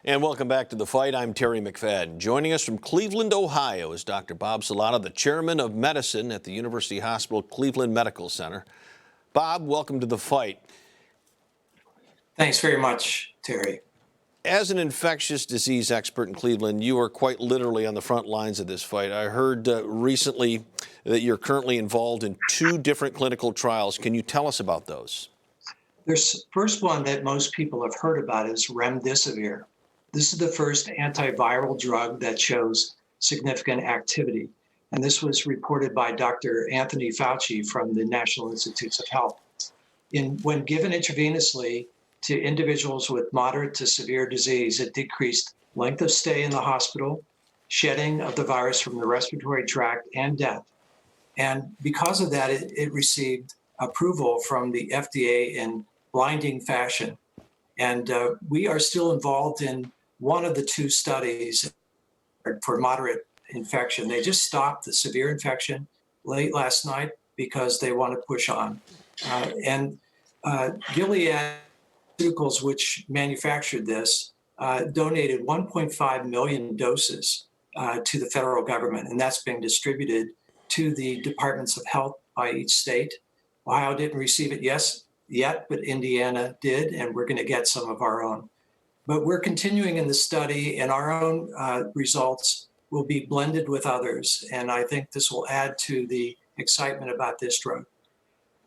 And welcome back to The Fight. I'm Terry McFadden. Joining us from Cleveland, Ohio is Dr. Bob Salata, the chairman of medicine at the University Hospital Cleveland Medical Center. Bob, welcome to The Fight. Thanks very much, Terry. As an infectious disease expert in Cleveland, you are quite literally on the front lines of this fight. I heard recently that you're currently involved in 2 different clinical trials. Can you tell us about those? The first one that most people have heard about is remdesivir. This is the first antiviral drug that shows significant activity. And this was reported by Dr. Anthony Fauci from the National Institutes of Health. When given intravenously to individuals with moderate to severe disease, it decreased length of stay in the hospital, shedding of the virus from the respiratory tract, and death. And because of that, it received approval from the FDA in blinding fashion. And we are still involved in one of the 2 studies for moderate infection. They just stopped the severe infection late last night because they want to push on. Gilead Pharmaceuticals, which manufactured this, donated 1.5 million doses to the federal government, and that's being distributed to the departments of health by each state. Ohio didn't receive it yet, but Indiana did, and we're going to get some of our own. But we're continuing in the study, and our own results will be blended with others, and I think this will add to the excitement about this drug.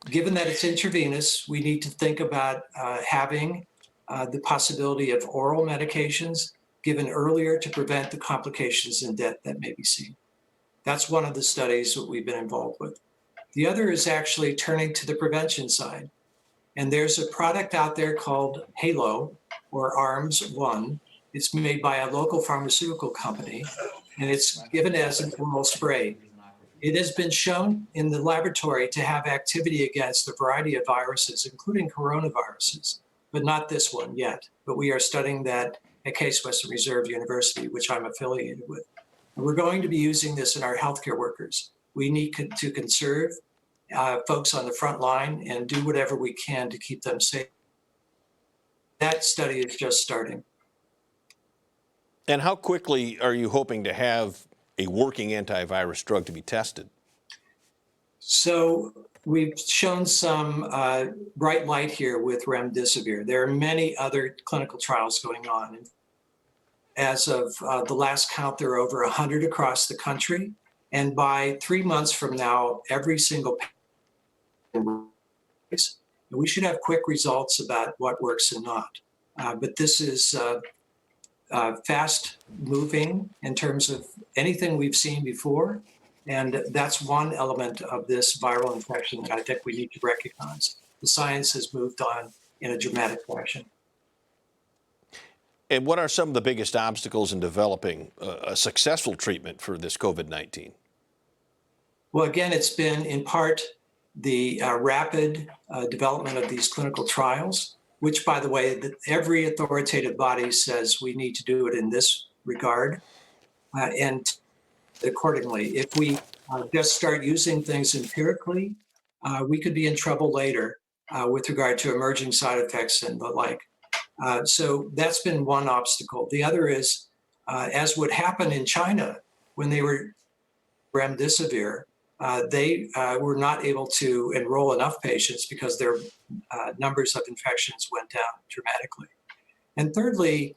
Given that it's intravenous, we need to think about having the possibility of oral medications given earlier to prevent the complications and death that may be seen. That's one of the studies that we've been involved with. The other is actually turning to the prevention side. And there's a product out there called Halo, or ARMS-1. It's made by a local pharmaceutical company, and it's given as an oral spray. It has been shown in the laboratory to have activity against a variety of viruses, including coronaviruses, but not this one yet. But we are studying that at Case Western Reserve University, which I'm affiliated with. And we're going to be using this in our healthcare workers. We need to conserve folks on the front line and do whatever we can to keep them safe. That study is just starting. And how quickly are you hoping to have a working antivirus drug to be tested? So we've shown some bright light here with remdesivir. There are many other clinical trials going on. As of the last count, there are over 100 across the country. And by 3 months from now, every single patient, we should have quick results about what works and not. But this is fast moving in terms of anything we've seen before. And that's one element of this viral infection that I think we need to recognize. The science has moved on in a dramatic fashion. And what are some of the biggest obstacles in developing a successful treatment for this COVID-19? Well, again, it's been in part the rapid development of these clinical trials, which, by the way, every authoritative body says we need to do it in this regard. And accordingly, if we just start using things empirically, we could be in trouble later with regard to emerging side effects and the like. So that's been one obstacle. The other is, as would happen in China when they were remdesivir, they were not able to enroll enough patients because their numbers of infections went down dramatically. And thirdly,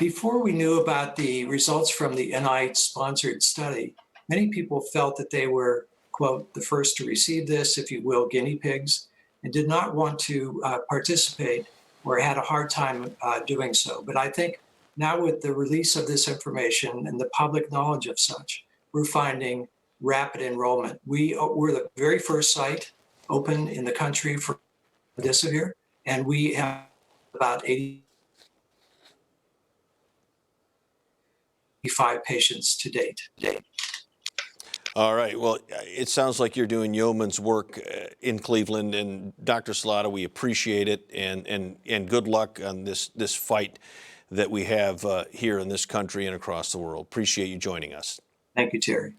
before we knew about the results from the NIH-sponsored study, many people felt that they were, quote, the first to receive this, if you will, guinea pigs, and did not want to participate or had a hard time doing so. But I think now with the release of this information and the public knowledge of such, we're finding rapid enrollment. We're the very first site open in the country for remdesivir, and we have about 85 patients to date. All right. Well, it sounds like you're doing yeoman's work in Cleveland, and Dr. Salata, we appreciate it, and good luck on this fight that we have here in this country and across the world. Appreciate you joining us. Thank you, Terry.